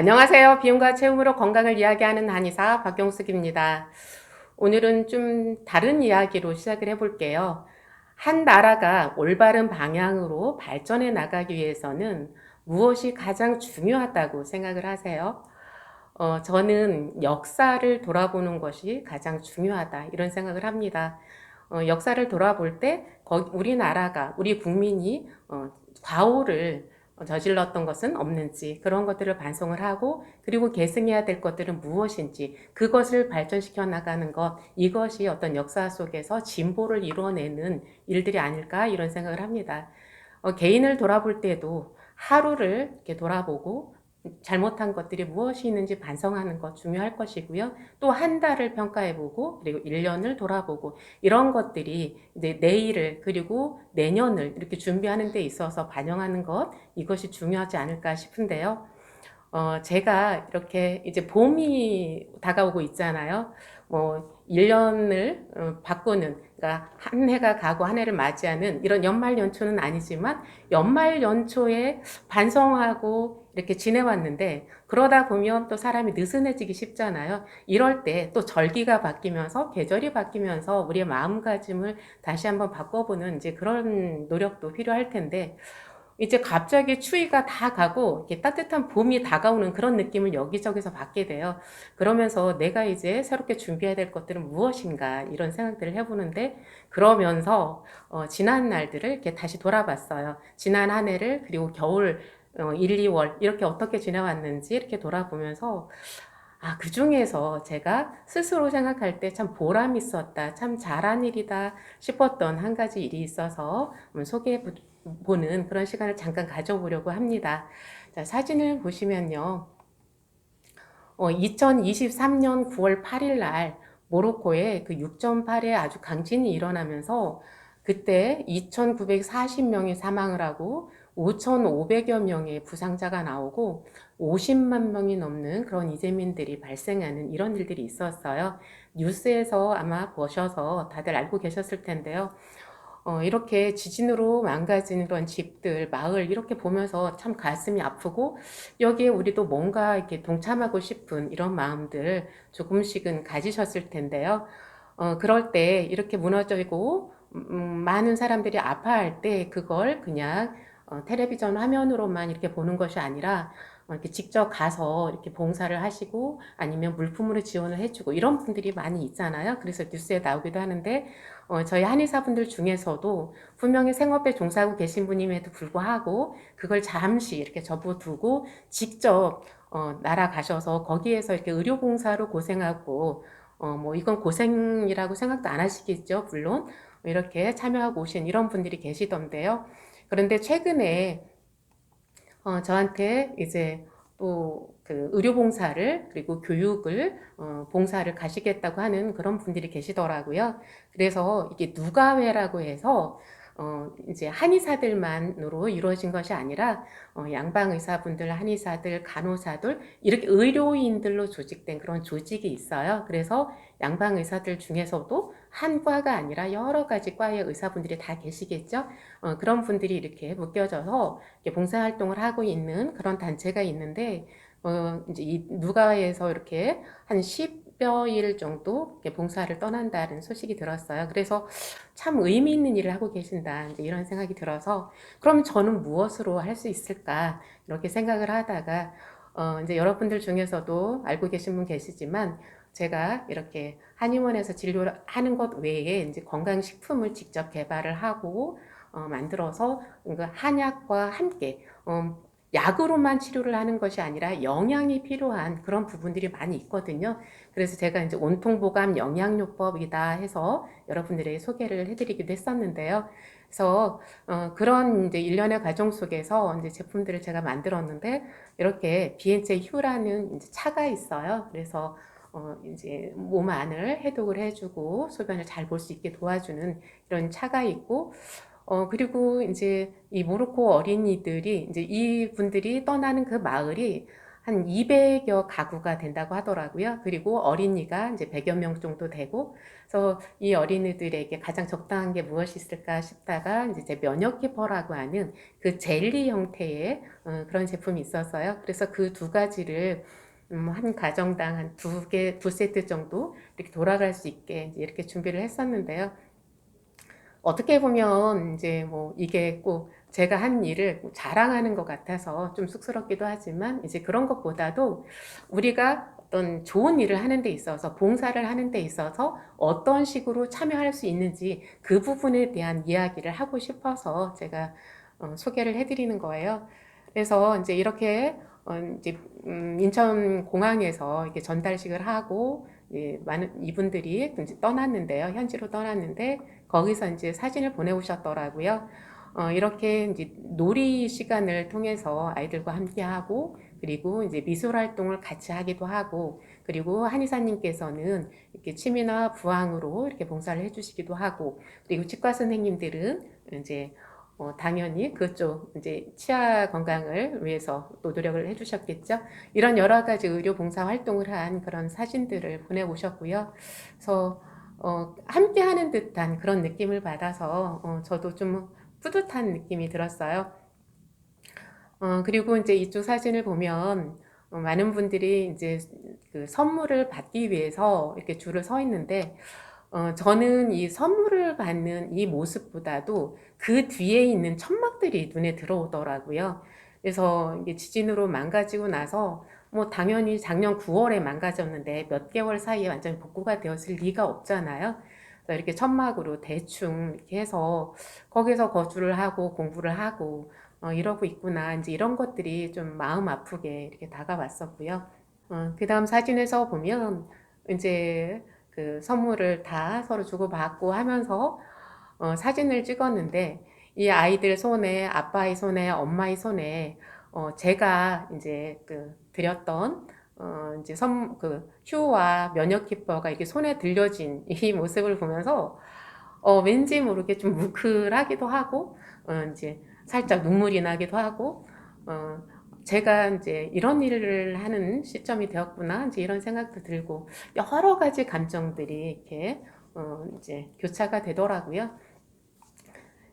안녕하세요. 비움과 체험으로 건강을 이야기하는 한의사 박용숙입니다. 오늘은 좀 다른 이야기로 시작을 해볼게요. 한 나라가 올바른 방향으로 발전해 나가기 위해서는 무엇이 가장 중요하다고 생각을 하세요? 저는 역사를 돌아보는 것이 가장 중요하다 이런 생각을 합니다. 역사를 돌아볼 때 우리나라가 우리 국민이 과오를 저질렀던 것은 없는지 그런 것들을 반성을 하고 그리고 계승해야 될 것들은 무엇인지 그것을 발전시켜 나가는 것 이것이 어떤 역사 속에서 진보를 이루어내는 일들이 아닐까 이런 생각을 합니다. 개인을 돌아볼 때도 하루를 이렇게 돌아보고 잘못한 것들이 무엇이 있는지 반성하는 것 중요할 것이고요. 또 한 달을 평가해보고 그리고 1년을 돌아보고 이런 것들이 이제 내일을 그리고 내년을 이렇게 준비하는 데 있어서 반영하는 것 이것이 중요하지 않을까 싶은데요. 제가 이렇게 이제 봄이 다가오고 있잖아요. 1년을 바꾸는, 그러니까 한 해가 가고 한 해를 맞이하는 이런 연말 연초는 아니지만 연말 연초에 반성하고 이렇게 지내왔는데 그러다 보면 또 사람이 느슨해지기 쉽잖아요. 이럴 때 또 절기가 바뀌면서 계절이 바뀌면서 우리의 마음가짐을 다시 한번 바꿔보는 이제 그런 노력도 필요할 텐데 이제 갑자기 추위가 다 가고 이렇게 따뜻한 봄이 다가오는 그런 느낌을 여기저기서 받게 돼요. 그러면서 내가 이제 새롭게 준비해야 될 것들은 무엇인가 이런 생각들을 해보는데 그러면서 지난 날들을 이렇게 다시 돌아봤어요. 지난 한 해를 그리고 겨울 1, 2월 이렇게 어떻게 지내왔는지 이렇게 돌아보면서 그 중에서 제가 스스로 생각할 때 참 보람 있었다, 참 잘한 일이다 싶었던 한 가지 일이 있어서 소개해 보는 그런 시간을 잠깐 가져보려고 합니다. 자, 사진을 보시면요. 2023년 9월 8일 날 모로코에 그 6.8의 아주 강진이 일어나면서 그때 2,940명이 사망을 하고 5,500여 명의 부상자가 나오고 50만 명이 넘는 그런 이재민들이 발생하는 이런 일들이 있었어요. 뉴스에서 아마 보셔서 다들 알고 계셨을 텐데요. 이렇게 지진으로 망가진 그런 집들, 마을 이렇게 보면서 참 가슴이 아프고 여기에 우리도 뭔가 이렇게 동참하고 싶은 이런 마음들 조금씩은 가지셨을 텐데요. 그럴 때 이렇게 무너지고 많은 사람들이 아파할 때 그걸 그냥 텔레비전 화면으로만 이렇게 보는 것이 아니라 이렇게 직접 가서 이렇게 봉사를 하시고 아니면 물품으로 지원을 해주고 이런 분들이 많이 있잖아요. 그래서 뉴스에 나오기도 하는데 저희 한의사분들 중에서도 분명히 생업에 종사하고 계신 분임에도 불구하고 그걸 잠시 이렇게 접어두고 직접 날아가셔서 거기에서 이렇게 의료봉사로 고생하고 이건 고생이라고 생각도 안 하시겠죠, 물론. 이렇게 참여하고 오신 이런 분들이 계시던데요. 그런데 최근에 저한테 이제 또 그 의료봉사를 그리고 교육을 봉사를 가시겠다고 하는 그런 분들이 계시더라고요. 그래서 이게 누가회라고 해서 이제 한의사들만으로 이루어진 것이 아니라 양방의사분들, 한의사들, 간호사들 이렇게 의료인들로 조직된 그런 조직이 있어요. 그래서 양방의사들 중에서도 한 과가 아니라 여러 가지 과의 의사분들이 다 계시겠죠. 그런 분들이 이렇게 묶여져서 이렇게 봉사활동을 하고 있는 그런 단체가 있는데, 이제 이 누가에서 이렇게 한 10여 일 정도 이렇게 봉사를 떠난다는 소식이 들었어요. 그래서 참 의미 있는 일을 하고 계신다. 이제 이런 생각이 들어서, 그럼 저는 무엇으로 할 수 있을까? 이렇게 생각을 하다가, 이제 여러분들 중에서도 알고 계신 분 계시지만, 제가 이렇게 한의원에서 진료를 하는 것 외에 이제 건강식품을 직접 개발을 하고, 만들어서 그 한약과 함께 약으로만 치료를 하는 것이 아니라 영양이 필요한 그런 부분들이 많이 있거든요. 그래서 제가 이제 온통보감 영양요법이다 해서 여러분들에게 소개를 해드리기도 했었는데요. 그래서 그런 이제 일련의 과정 속에서 이제 제품들을 제가 만들었는데 이렇게 비엔체 휴라는 이제 차가 있어요. 그래서 이제 몸 안을 해독을 해주고 소변을 잘 볼 수 있게 도와주는 이런 차가 있고 그리고 이제 이 모로코 어린이들이 이제 이 분들이 떠나는 그 마을이 한 200여 가구가 된다고 하더라고요. 그리고 어린이가 이제 100여 명 정도 되고, 그래서 이 어린이들에게 가장 적당한 게 무엇이 있을까 싶다가 이제 제 면역 키퍼라고 하는 그 젤리 형태의 그런 제품이 있었어요. 그래서 그 두 가지를 한 가정당 한 두 세트 정도 이렇게 돌아갈 수 있게 이제 이렇게 준비를 했었는데요. 어떻게 보면 이제 뭐 이게 꼭 제가 한 일을 자랑하는 것 같아서 좀 쑥스럽기도 하지만 이제 그런 것보다도 우리가 어떤 좋은 일을 하는 데 있어서 봉사를 하는 데 있어서 어떤 식으로 참여할 수 있는지 그 부분에 대한 이야기를 하고 싶어서 제가 소개를 해드리는 거예요. 그래서 이제 이렇게 이제 인천공항에서 이렇게 전달식을 하고 많은 이분들이 이제 떠났는데요. 현지로 떠났는데 거기서 이제 사진을 보내오셨더라고요. 이렇게 이제 놀이 시간을 통해서 아이들과 함께 하고, 그리고 이제 미술 활동을 같이 하기도 하고, 그리고 한의사님께서는 이렇게 취미나 부항으로 이렇게 봉사를 해주시기도 하고, 그리고 치과 선생님들은 이제 당연히 그쪽 이제 치아 건강을 위해서 또 노력을 해주셨겠죠. 이런 여러 가지 의료 봉사 활동을 한 그런 사진들을 보내오셨고요. 그래서 함께 하는 듯한 그런 느낌을 받아서 저도 좀 뿌듯한 느낌이 들었어요. 그리고 이제 이쪽 사진을 보면 많은 분들이 이제 그 선물을 받기 위해서 이렇게 줄을 서 있는데 저는 이 선물을 받는 이 모습보다도 그 뒤에 있는 천막들이 눈에 들어오더라고요. 그래서 이게 지진으로 망가지고 나서 뭐 당연히 작년 9월에 망가졌는데 몇 개월 사이에 완전히 복구가 되었을 리가 없잖아요. 그래서 이렇게 천막으로 대충 이렇게 해서 거기서 거주를 하고 공부를 하고 이러고 있구나. 이제 이런 것들이 좀 마음 아프게 이렇게 다가왔었고요. 그 다음 사진에서 보면 이제 그 선물을 다 서로 주고받고 하면서 사진을 찍었는데 이 아이들 손에, 아빠의 손에, 엄마의 손에 제가 이제 그 드렸던 이제 그 휴와 면역 키퍼가 이렇게 손에 들려진 이 모습을 보면서 왠지 모르게 좀 뭉클하기도 하고 이제 살짝 눈물이 나기도 하고 제가 이제 이런 일을 하는 시점이 되었구나 이제 이런 생각도 들고 여러 가지 감정들이 이렇게 이제 교차가 되더라고요.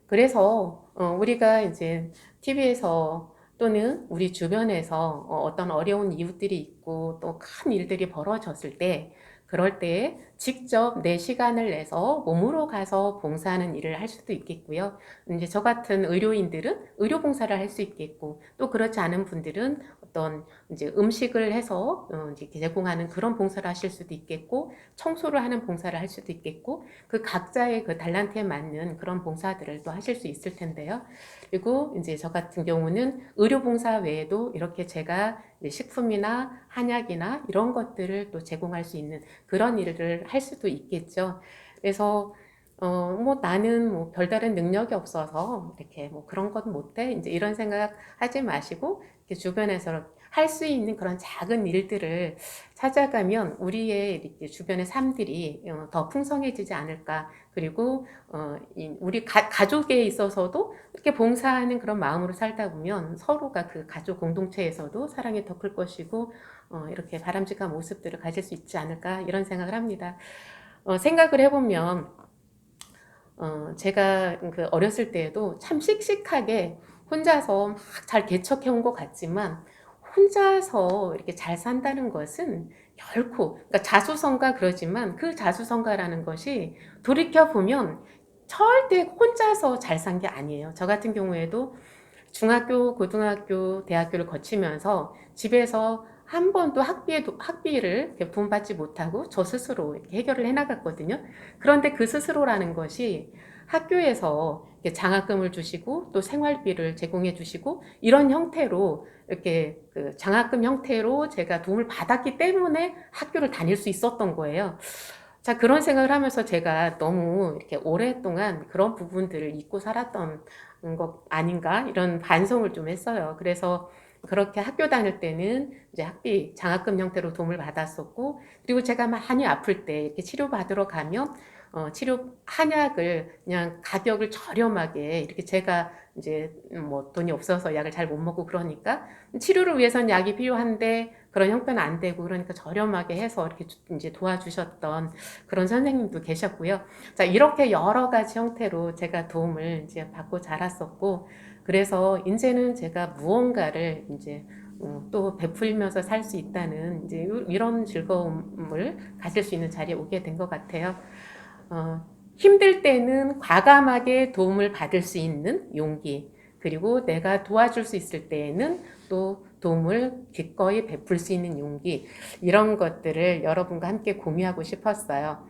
그래서 우리가 이제 TV에서 또는 우리 주변에서 어떤 어려운 이웃들이 있고 또 큰 일들이 벌어졌을 때 그럴 때 직접 내 시간을 내서 몸으로 가서 봉사하는 일을 할 수도 있겠고요. 이제 저 같은 의료인들은 의료 봉사를 할 수 있겠고 또 그렇지 않은 분들은 어떤 이제 음식을 해서 이제 제공하는 그런 봉사를 하실 수도 있겠고 청소를 하는 봉사를 할 수도 있겠고 그 각자의 그 달란트에 맞는 그런 봉사들을 또 하실 수 있을 텐데요. 그리고 이제 저 같은 경우는 의료봉사 외에도 이렇게 제가 식품이나 한약이나 이런 것들을 또 제공할 수 있는 그런 일을 할 수도 있겠죠. 그래서 뭐 나는 뭐 별다른 능력이 없어서 이렇게 뭐 그런 건 못해 이제 이런 생각 하지 마시고 이렇게 주변에서 할 수 있는 그런 작은 일들을 찾아가면 우리의 이렇게 주변의 삶들이 더 풍성해지지 않을까. 그리고 우리 가족에 있어서도 이렇게 봉사하는 그런 마음으로 살다 보면 서로가 그 가족 공동체에서도 사랑이 더 클 것이고 이렇게 바람직한 모습들을 가질 수 있지 않을까 이런 생각을 합니다. 생각을 해보면 제가 그 어렸을 때에도 참 씩씩하게 혼자서 막 잘 개척해 온 것 같지만 혼자서 이렇게 잘 산다는 것은 결코, 그러니까 자수성가 그러지만 그 자수성가라는 것이 돌이켜보면 절대 혼자서 잘 산 게 아니에요. 저 같은 경우에도 중학교, 고등학교, 대학교를 거치면서 집에서 한 번도 학비를 분받지 못하고 저 스스로 이렇게 해결을 해나갔거든요. 그런데 그 스스로라는 것이 학교에서 이렇게 장학금을 주시고 또 생활비를 제공해 주시고 이런 형태로 이렇게 그 장학금 형태로 제가 도움을 받았기 때문에 학교를 다닐 수 있었던 거예요. 자, 그런 생각을 하면서 제가 너무 이렇게 오랫동안 그런 부분들을 잊고 살았던 것 아닌가 이런 반성을 좀 했어요. 그래서 그렇게 학교 다닐 때는 이제 학비, 장학금 형태로 도움을 받았었고, 그리고 제가 많이 아플 때 이렇게 치료받으러 가면 치료 한약을 그냥 가격을 저렴하게 이렇게 제가 이제 뭐 돈이 없어서 약을 잘 못 먹고 그러니까 치료를 위해서는 약이 필요한데 그런 형편은 안 되고 그러니까 저렴하게 해서 이렇게 이제 도와주셨던 그런 선생님도 계셨고요. 자, 이렇게 여러 가지 형태로 제가 도움을 이제 받고 자랐었고, 그래서 이제는 제가 무언가를 이제 또 베풀면서 살 수 있다는 이제 이런 즐거움을 가질 수 있는 자리에 오게 된 것 같아요. 힘들 때는 과감하게 도움을 받을 수 있는 용기, 그리고 내가 도와줄 수 있을 때에는 또 도움을 기꺼이 베풀 수 있는 용기, 이런 것들을 여러분과 함께 공유하고 싶었어요.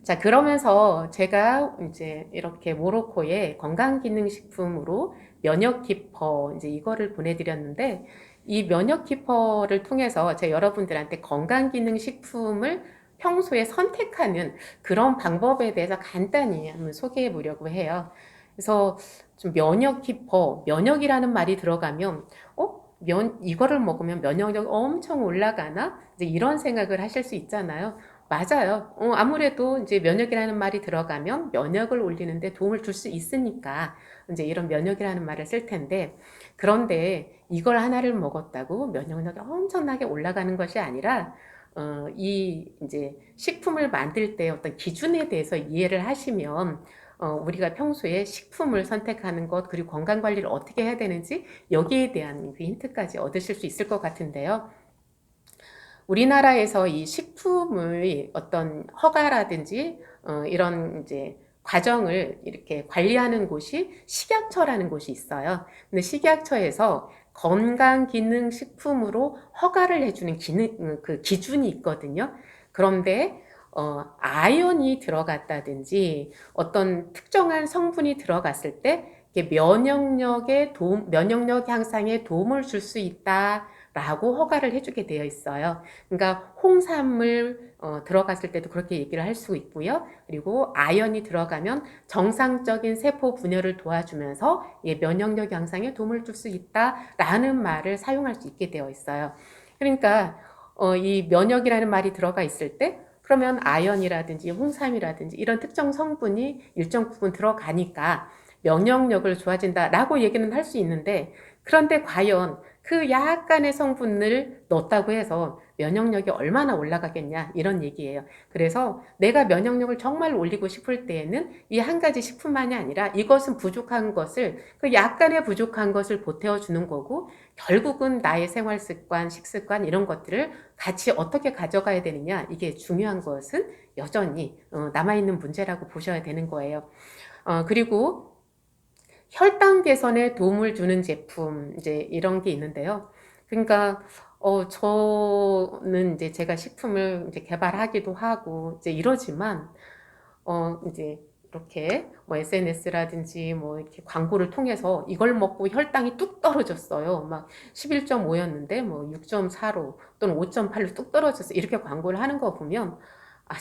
자, 그러면서 제가 이제 이렇게 모로코에 건강기능식품으로 면역키퍼 이제 이거를 보내드렸는데, 이 면역키퍼를 통해서 제가 여러분들한테 건강기능식품을 평소에 선택하는 그런 방법에 대해서 간단히 한번 소개해 보려고 해요. 그래서 좀 면역키퍼, 면역이라는 말이 들어가면, 이거를 먹으면 면역력이 엄청 올라가나? 이제 이런 생각을 하실 수 있잖아요. 맞아요. 아무래도 이제 면역이라는 말이 들어가면 면역을 올리는데 도움을 줄 수 있으니까 이제 이런 면역이라는 말을 쓸 텐데, 그런데 이걸 하나를 먹었다고 면역력이 엄청나게 올라가는 것이 아니라, 이 이제 식품을 만들 때 어떤 기준에 대해서 이해를 하시면, 우리가 평소에 식품을 선택하는 것, 그리고 건강 관리를 어떻게 해야 되는지 여기에 대한 그 힌트까지 얻으실 수 있을 것 같은데요. 우리나라에서 이 식품의 어떤 허가라든지 이런 이제 과정을 이렇게 관리하는 곳이 식약처라는 곳이 있어요. 근데 식약처에서 건강기능식품으로 허가를 해주는 그 기준이 있거든요. 그런데 아연이 들어갔다든지 어떤 특정한 성분이 들어갔을 때 면역력 향상에 도움을 줄 수 있다. 라고 허가를 해주게 되어 있어요. 그러니까 홍삼을 들어갔을 때도 그렇게 얘기를 할 수 있고요. 그리고 아연이 들어가면 정상적인 세포 분열을 도와주면서 면역력 향상에 도움을 줄 수 있다라는 말을 사용할 수 있게 되어 있어요. 그러니까 이 면역이라는 말이 들어가 있을 때 그러면 아연이라든지 홍삼이라든지 이런 특정 성분이 일정 부분 들어가니까 면역력을 좋아진다라고 얘기는 할 수 있는데, 그런데 과연 그 약간의 성분을 넣었다고 해서 면역력이 얼마나 올라가겠냐, 이런 얘기예요. 그래서 내가 면역력을 정말 올리고 싶을 때에는 이 한 가지 식품만이 아니라 이것은 부족한 것을, 그 약간의 부족한 것을 보태어 주는 거고, 결국은 나의 생활 습관, 식습관 이런 것들을 같이 어떻게 가져가야 되느냐, 이게 중요한 것은 여전히 남아있는 문제라고 보셔야 되는 거예요. 그리고 혈당 개선에 도움을 주는 제품, 이제 이런 게 있는데요. 그러니까, 저는 이제 제가 식품을 이제 개발하기도 하고, 이제 이러지만, 이제 이렇게 뭐 SNS라든지 뭐 이렇게 광고를 통해서 이걸 먹고 혈당이 뚝 떨어졌어요. 막 11.5였는데 뭐 6.4로 또는 5.8로 뚝 떨어졌어. 이렇게 광고를 하는 거 보면,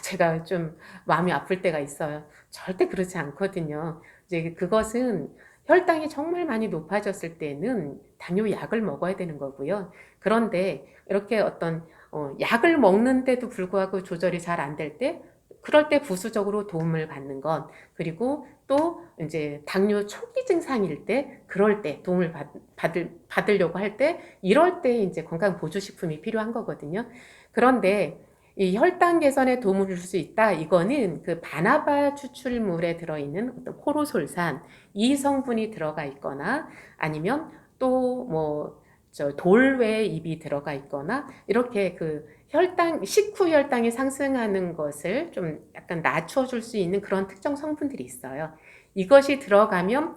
제가 좀 마음이 아플 때가 있어요. 절대 그렇지 않거든요. 이제 그것은 혈당이 정말 많이 높아졌을 때는 당뇨 약을 먹어야 되는 거고요. 그런데 이렇게 어떤 약을 먹는데도 불구하고 조절이 잘 안 될 때, 그럴 때 부수적으로 도움을 받는 것, 그리고 또 이제 당뇨 초기 증상일 때, 그럴 때 도움을 받으려고 할 때, 이럴 때 이제 건강 보조식품이 필요한 거거든요. 그런데 이 혈당 개선에 도움을 줄 수 있다. 이거는 그 바나바 추출물에 들어있는 어떤 코로솔산, 이 성분이 들어가 있거나 아니면 또 뭐 돌외 잎이 들어가 있거나 이렇게 그 식후 혈당이 상승하는 것을 좀 약간 낮춰줄 수 있는 그런 특정 성분들이 있어요. 이것이 들어가면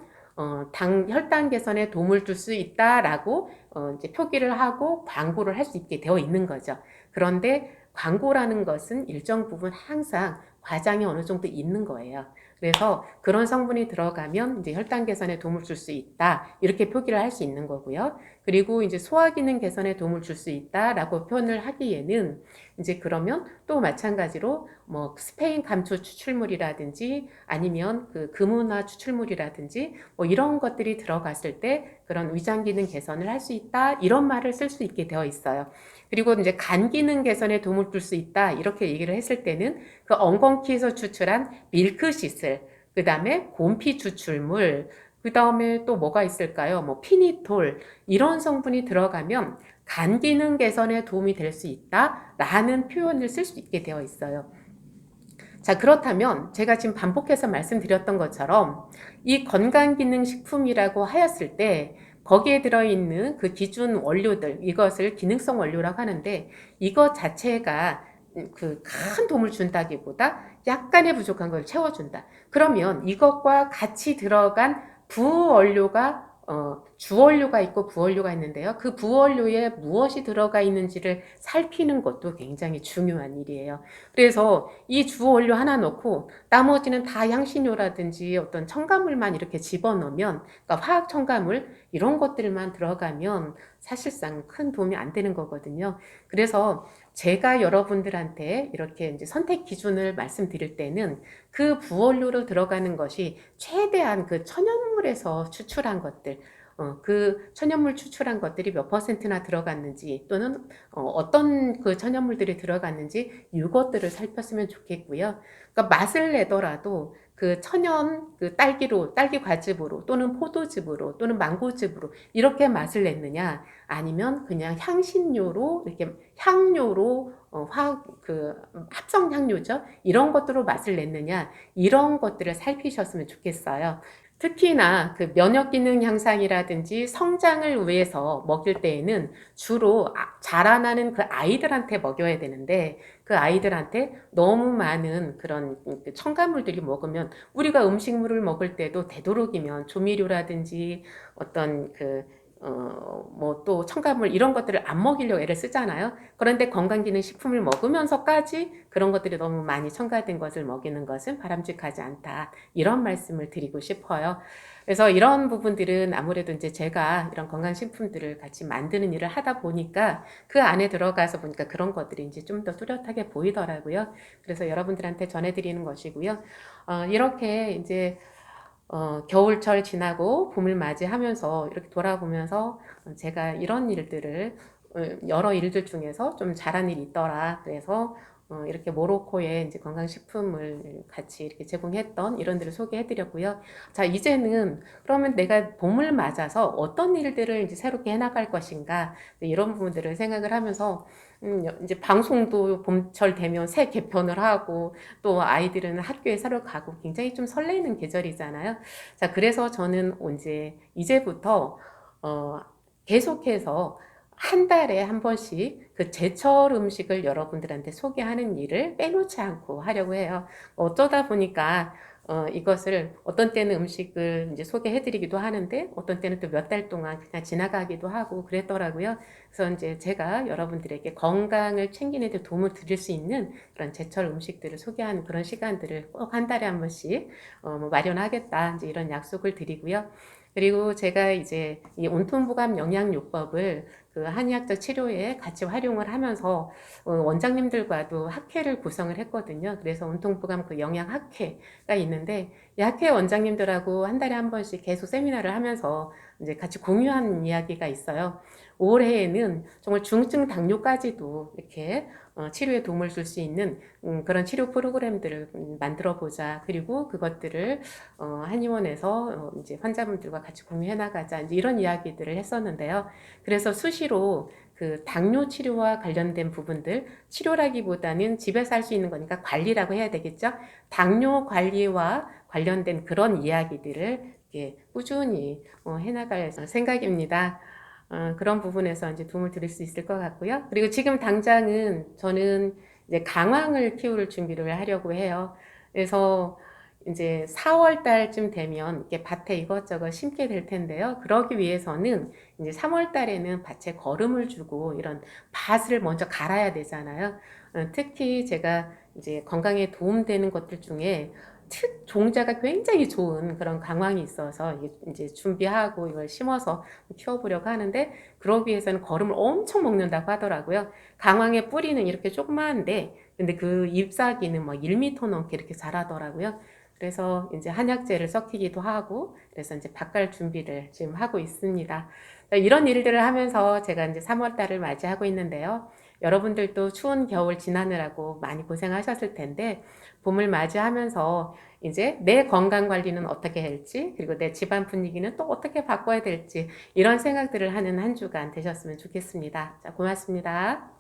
혈당 개선에 도움을 줄 수 있다라고 이제 표기를 하고 광고를 할 수 있게 되어 있는 거죠. 그런데 광고라는 것은 일정 부분 항상 과장이 어느 정도 있는 거예요. 그래서 그런 성분이 들어가면 이제 혈당 개선에 도움을 줄 수 있다, 이렇게 표기를 할 수 있는 거고요. 그리고 이제 소화 기능 개선에 도움을 줄 수 있다라고 표현을 하기에는 이제 그러면 또 마찬가지로 뭐 스페인 감초 추출물이라든지 아니면 그 금은화 추출물이라든지 뭐 이런 것들이 들어갔을 때 그런 위장 기능 개선을 할 수 있다 이런 말을 쓸 수 있게 되어 있어요. 그리고 이제 간 기능 개선에 도움을 줄 수 있다 이렇게 얘기를 했을 때는 그 엉겅퀴에서 추출한 밀크시슬, 그 다음에 곰피 추출물, 그 다음에 또 뭐가 있을까요? 뭐 피니톨 이런 성분이 들어가면 간 기능 개선에 도움이 될 수 있다라는 표현을 쓸 수 있게 되어 있어요. 자, 그렇다면 제가 지금 반복해서 말씀드렸던 것처럼 이 건강기능식품이라고 하였을 때 거기에 들어있는 그 기준 원료들, 이것을 기능성 원료라고 하는데 이것 자체가 그 큰 도움을 준다기보다 약간의 부족한 걸 채워준다. 그러면 이것과 같이 들어간 부원료가 주원료가 있고 부원료가 있는데요. 그 부원료에 무엇이 들어가 있는지를 살피는 것도 굉장히 중요한 일이에요. 그래서 이 주원료 하나 넣고 나머지는 다 향신료라든지 어떤 첨가물만 이렇게 집어넣으면, 그러니까 화학 첨가물 이런 것들만 들어가면 사실상 큰 도움이 안 되는 거거든요. 그래서 제가 여러분들한테 이렇게 이제 선택 기준을 말씀드릴 때는 그 부원료로 들어가는 것이 최대한 그 천연물에서 추출한 것들, 그 천연물 추출한 것들이 몇 퍼센트나 들어갔는지 또는 어떤 그 천연물들이 들어갔는지 이것들을 살폈으면 좋겠고요. 그러니까 맛을 내더라도 그 천연 그 딸기로, 딸기 과즙으로 또는 포도즙으로 또는 망고즙으로 이렇게 맛을 냈느냐 아니면 그냥 향신료로 이렇게 향료로 화학 그 합성 향료죠. 이런 것들로 맛을 냈느냐 이런 것들을 살피셨으면 좋겠어요. 특히나 그 면역 기능 향상이라든지 성장을 위해서 먹일 때에는 주로 자라나는 그 아이들한테 먹여야 되는데 그 아이들한테 너무 많은 그런 첨가물들이 먹으면 우리가 음식물을 먹을 때도 되도록이면 조미료라든지 어떤 뭐 또 첨가물 이런 것들을 안 먹이려고 애를 쓰잖아요. 그런데 건강기능식품을 먹으면서까지 그런 것들이 너무 많이 첨가된 것을 먹이는 것은 바람직하지 않다. 이런 말씀을 드리고 싶어요. 그래서 이런 부분들은 아무래도 이제 제가 이런 건강식품들을 같이 만드는 일을 하다 보니까 그 안에 들어가서 보니까 그런 것들이 이제 좀 더 뚜렷하게 보이더라고요. 그래서 여러분들한테 전해드리는 것이고요. 이렇게 이제 겨울철 지나고 봄을 맞이하면서 이렇게 돌아보면서 제가 이런 일들을 여러 일들 중에서 좀 잘한 일이 있더라. 그래서 이렇게 모로코에 이제 건강식품을 같이 이렇게 제공했던 이런 들을 소개해드렸고요. 자, 이제는 그러면 내가 봄을 맞아서 어떤 일들을 이제 새롭게 해나갈 것인가 이런 부분들을 생각을 하면서 이제 방송도 봄철 되면 새 개편을 하고 또 아이들은 학교에 새로 가고 굉장히 좀 설레이는 계절이잖아요. 자, 그래서 저는 이제부터 계속해서 한 달에 한 번씩 그 제철 음식을 여러분들한테 소개하는 일을 빼놓지 않고 하려고 해요. 어쩌다 보니까 이것을 어떤 때는 음식을 이제 소개해드리기도 하는데 어떤 때는 또 몇 달 동안 그냥 지나가기도 하고 그랬더라고요. 그래서 이제 제가 여러분들에게 건강을 챙기는 데 도움을 드릴 수 있는 그런 제철 음식들을 소개하는 그런 시간들을 꼭 한 달에 한 번씩 뭐 마련하겠다 이제 이런 약속을 드리고요. 그리고 제가 이제 이 온통부감 영양요법을 그 한의학적 치료에 같이 활용을 하면서 원장님들과도 학회를 구성을 했거든요. 그래서 온통부감 그 영양학회가 있는데 이 학회 원장님들하고 한 달에 한 번씩 계속 세미나를 하면서 이제 같이 공유하는 이야기가 있어요. 올해에는 정말 중증 당뇨까지도 이렇게 치료에 도움을 줄 수 있는 그런 치료 프로그램들을 만들어 보자. 그리고 그것들을 한의원에서 이제 환자분들과 같이 공유해 나가자. 이제 이런 이야기들을 했었는데요. 그래서 수시로 그 당뇨 치료와 관련된 부분들, 치료라기보다는 집에서 할 수 있는 거니까 관리라고 해야 되겠죠. 당뇨 관리와 관련된 그런 이야기들을 이렇게 꾸준히 해나갈 생각입니다. 그런 부분에서 이제 도움을 드릴 수 있을 것 같고요. 그리고 지금 당장은 저는 이제 강황을 키울 준비를 하려고 해요. 그래서 이제 4월 달쯤 되면 이렇게 밭에 이것저것 심게 될 텐데요. 그러기 위해서는 이제 3월 달에는 밭에 거름을 주고 이런 밭을 먼저 갈아야 되잖아요. 특히 제가 이제 건강에 도움되는 것들 중에 특 종자가 굉장히 좋은 그런 강황이 있어서 이게 이제 준비하고 이걸 심어서 키워보려고 하는데, 그러기 위해서는 거름을 엄청 먹는다고 하더라고요. 강황의 뿌리는 이렇게 조그마한데 근데 그 잎사귀는 뭐 1m 넘게 이렇게 자라더라고요. 그래서 이제 한약재를 섞이기도 하고, 그래서 이제 밭갈 준비를 지금 하고 있습니다. 이런 일들을 하면서 제가 이제 3월 달을 맞이하고 있는데요. 여러분들도 추운 겨울 지나느라고 많이 고생하셨을 텐데, 봄을 맞이하면서 이제 내 건강 관리는 어떻게 할지, 그리고 내 집안 분위기는 또 어떻게 바꿔야 될지, 이런 생각들을 하는 한 주간 되셨으면 좋겠습니다. 자, 고맙습니다.